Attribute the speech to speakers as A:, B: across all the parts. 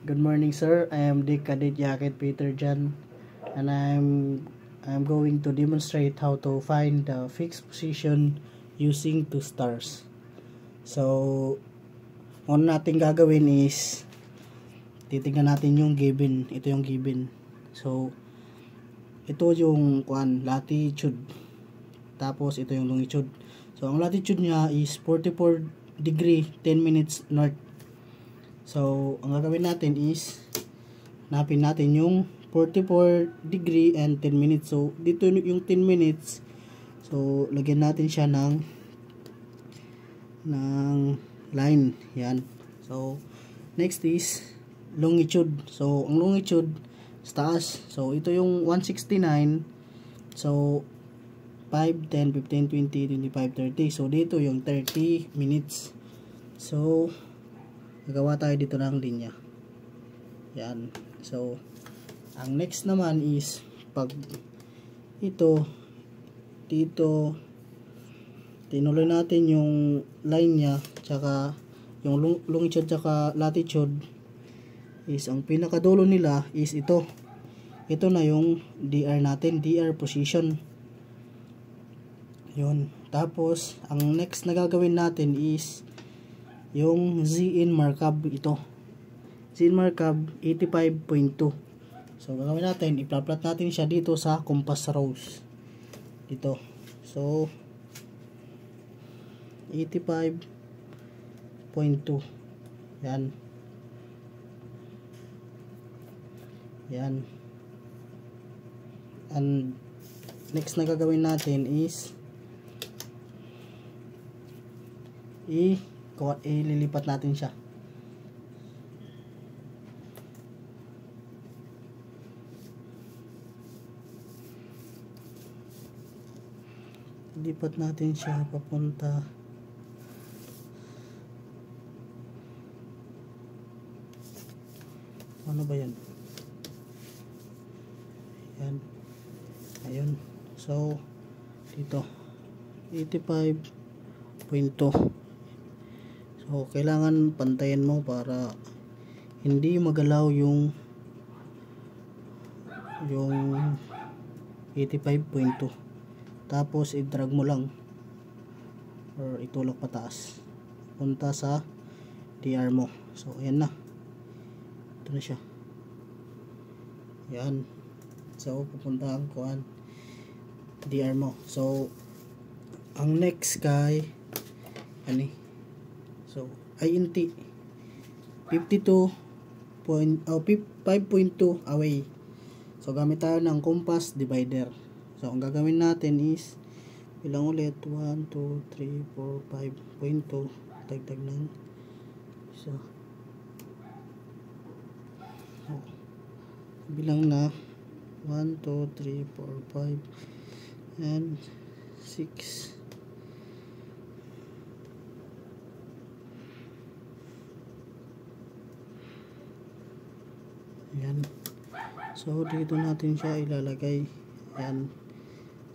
A: Good morning, sir. I am Dick Cadet Jacket Peter Jan, and I'm going to demonstrate how to find the fixed position using two stars. So, una natin gagawin is titingnan natin yung given. Ito yung given. So, ito yung latitude. Tapos ito yung longitude. So, ang latitude niya is 44 degree 10 minutes north. So, ang gagawin natin is hanapin natin yung 44 degree and 10 minutes. So, dito yung 10 minutes. So, lagyan natin siya ng line. Yan. So, next is longitude. So, ang longitude sa taas. So, ito yung 169. So, 5, 10, 15, 20, 25, 30. So, dito yung 30 minutes. So, nagawa tayo dito ng linya. Yan. So, ang next naman is pag ito dito tinuloy natin yung line niya tsaka yung longitude tsaka latitude is ang pinakadulo nila is ito. Ito na yung DR natin, DR position. Yun. Tapos, ang next na gagawin natin is yung ZN markup ito. ZN markup 85.2. So, gagawin natin, i-plot natin siya dito sa compass rose. Dito. So, 85.2. Yan. Yan. And next na gagawin natin is ililipat natin siya. Lipat natin siya papunta ano ba yan? Yan. Ayun. So, dito 85.2. So, kailangan pantayin mo para hindi magalaw yung 85.2. Tapos, i-drag mo lang or itulak pataas punta sa DR mo. So, ayan na. Ito na siya. Ayan. So, pupunta ang DR mo. So, ang next kay so, INT 5.2 away. So, gamit tayo ng compass divider. So, ang gagawin natin is bilang ulit 1, 2, 3, 4, 5.2 dagdag ng isa. So, bilang na 1, 2, 3, 4, 5 and 6. Ayan. So, dito natin siya ilalagay. Ayan.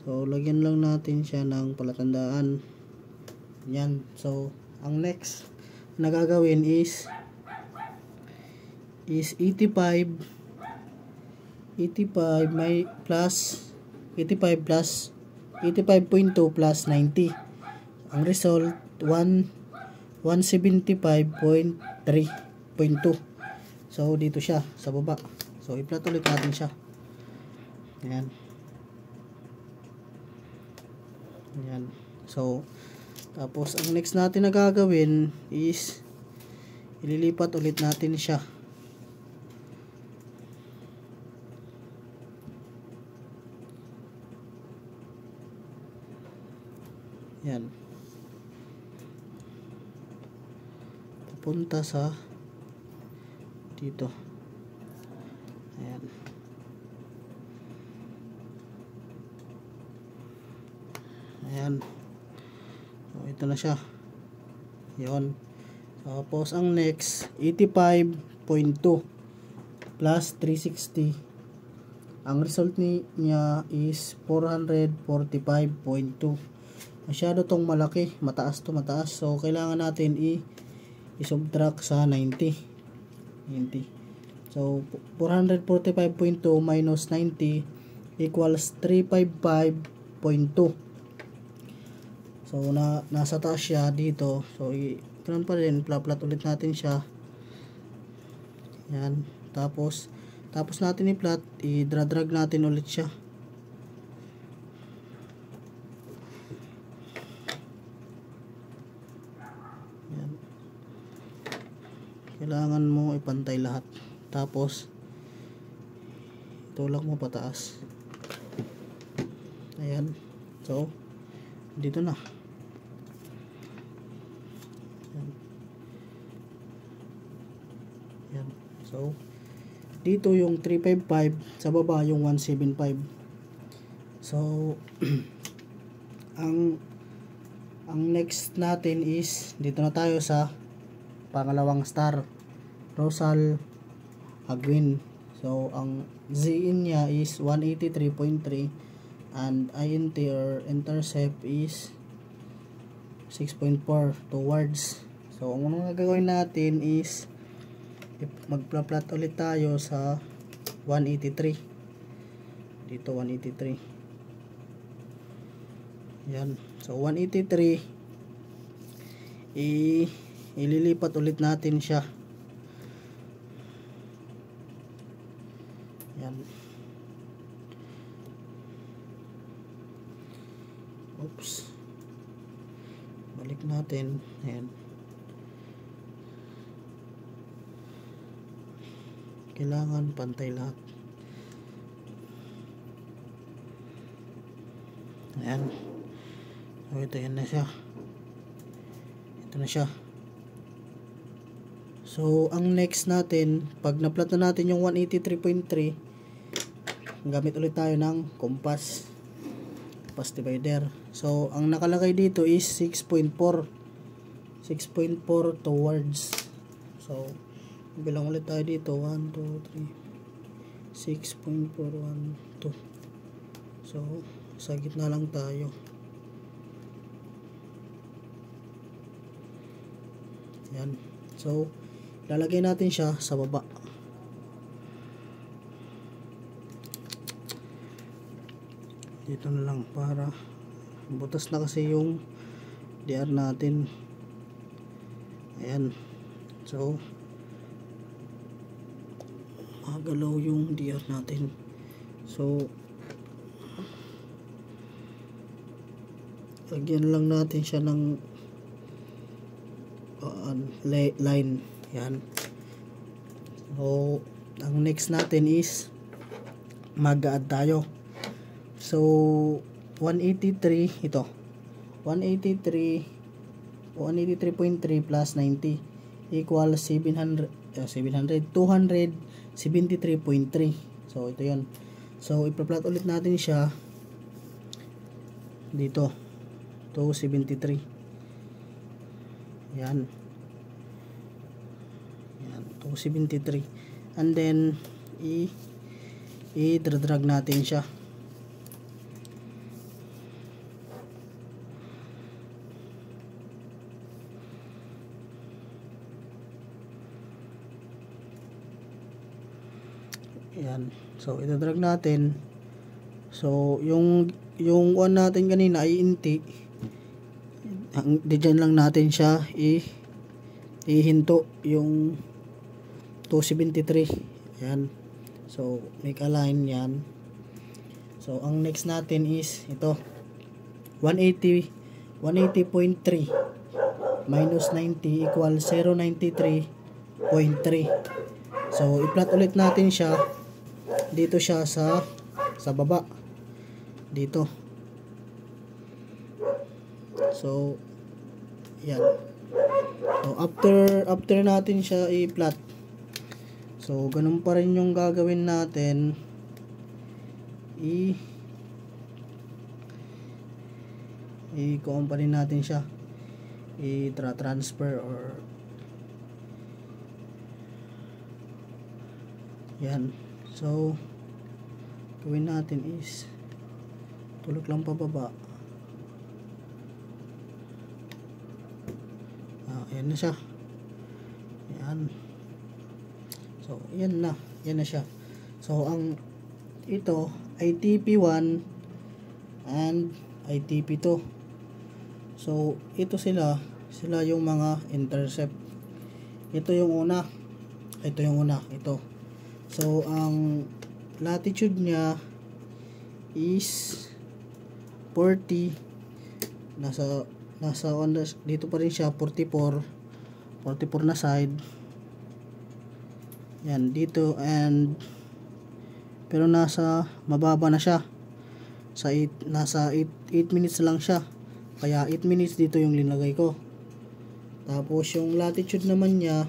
A: So, lagyan lang natin siya ng palatandaan. Ayan. So, ang next na gagawin is 85 may plus 85 plus 85.2 plus 90. Ang result 175.3.2. So, dito siya sa baba. So, i-plot ulit natin siya. Ayan. Ayan. So, tapos, ang next natin na gagawin is ililipat ulit natin siya. Ayan. Pupunta sa dito. Ayan. Ayan. So, ito na siya. Yun. Tapos, ang next, 85.2 plus 360. Ang result niya is 445.2. Masyado tong malaki. Mataas to, mataas. So, kailangan natin i-subtract sa 90. So 445.2 minus 90 equals 355.2. So nasa taas siya dito. So ganun pa rin, plat ulit natin siya. Yan. Tapos natin i-plot, i-drag natin ulit siya. Yan. Kailangan mo ipantay lahat. Tapos tulak mo pataas. Ayan. So dito na. Yan. Yan. So dito yung 355, sa baba yung 175. So ang next natin is dito na tayo sa pangalawang star, Rosal Aguin. So ang ZIN niya is 183.3 and INT or intercept is 6.4 towards. So ang unang gagawin natin is magpla-plot ulit tayo sa 183. Dito 183. Yan. So 183 ililipat ulit natin siya. Yan. Oops. Balik natin. Ayan. Kailangan pantay lahat. Ayan. So ito, yan na siya. Ito na siya. So ang next natin, pag na-plot na natin yung 183.3, gamit ulit tayo ng compass divider. So ang nakalagay dito is 6.4 towards. So bilang ulit tayo dito, 1, 2, 3, 6.4, 1, 2. So sa gitna lang tayo. Yan. So lalagay natin siya sa baba. Dito na lang para butas na kasi yung DR natin. Ayan. So magalaw yung DR natin. So lagyan lang natin siya ng line. Yan. So ang next natin is mag-add tayo. So 183 ito. 183.3 plus 90 equals 273.3. So ito 'yon. So ipa-plot ulit natin siya dito. 273. Yan. Yan, 273. And then i-drag natin siya. Yan. So i-drag natin. So yung one natin kanina ay inti. Diyan lang natin siya ihinto yung 273. Yan. So make a line yan. So ang next natin is ito 180.3 minus 90 equals 093.3. So i-plot ulit natin siya dito siya sa baba dito. So yan. So after natin siya i-plot, so ganun pa rin yung gagawin natin. I-compare natin siya, i-transfer or yan. So gawin natin is tulak lang pababa. Ayan na siya. Ayan. So yan na siya. So ang ito ITP1 and ITP2. So ito sila yung mga intercept. Ito yung una. Ito. So ang latitude niya is 40, nasa dito pa rin siya, 44 na side. Yan dito, and pero nasa mababa na siya. Nasa 8 minutes lang siya. Kaya 8 minutes dito yung linagay ko. Tapos yung latitude naman niya,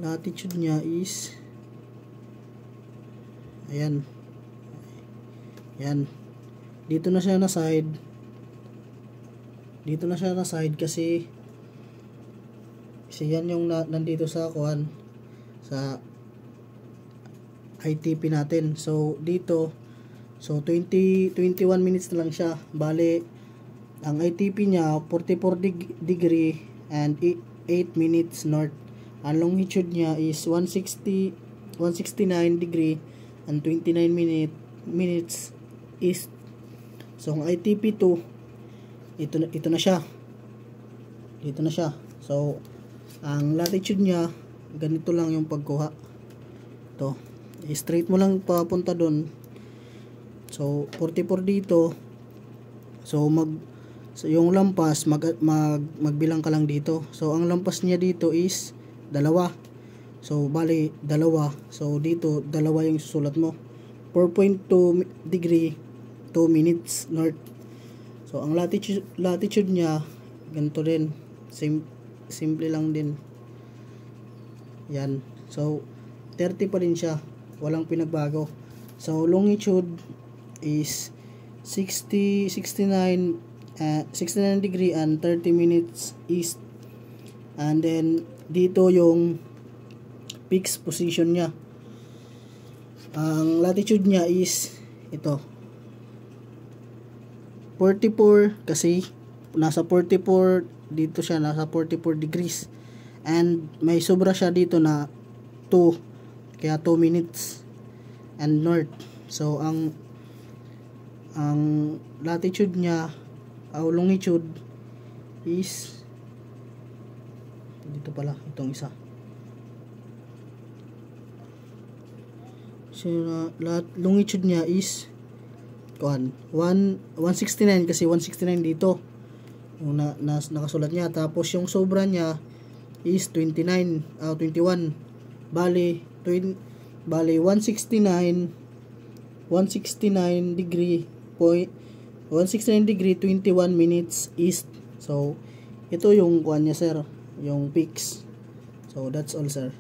A: latitude niya is ayan. Dito na siya na side kasi yan yung nandito sa kuan sa ITP natin. So dito 21 minutes na lang siya. Bale ang ITP niya 44 degree and 8 minutes north. Ang longitude niya is 169 degree and 29 minutes east. So ang ITP2 ito na siya. Dito na siya. So ang latitude niya ganito lang yung pagkuha. To, straight mo lang papunta doon. So 44 dito. So yung lampas magbilang ka lang dito. So ang lampas niya dito is 2. So bali 2. So dito 2 yung susulat mo. 4.2 degree 2 minutes north. So ang latitude niya ganito din. Simple lang din. Yan. So 30 pa rin siya. Walang pinagbago. So longitude is 69 degree and 30 minutes east. And then dito yung fixed position niya. Ang latitude niya is ito 44 kasi nasa 44 dito siya, nasa 44 degrees, and may sobra siya dito na 2, kaya 2 minutes and north. So ang latitude niya o longitude is dito pala, itong isa. So longitude niya is 169 kasi 169 dito yung nakasulat niya. Tapos yung sobra niya is 21. Bali 169 degree 21 minutes east. So ito yung kuan niya sir, yung peaks. So that's all sir.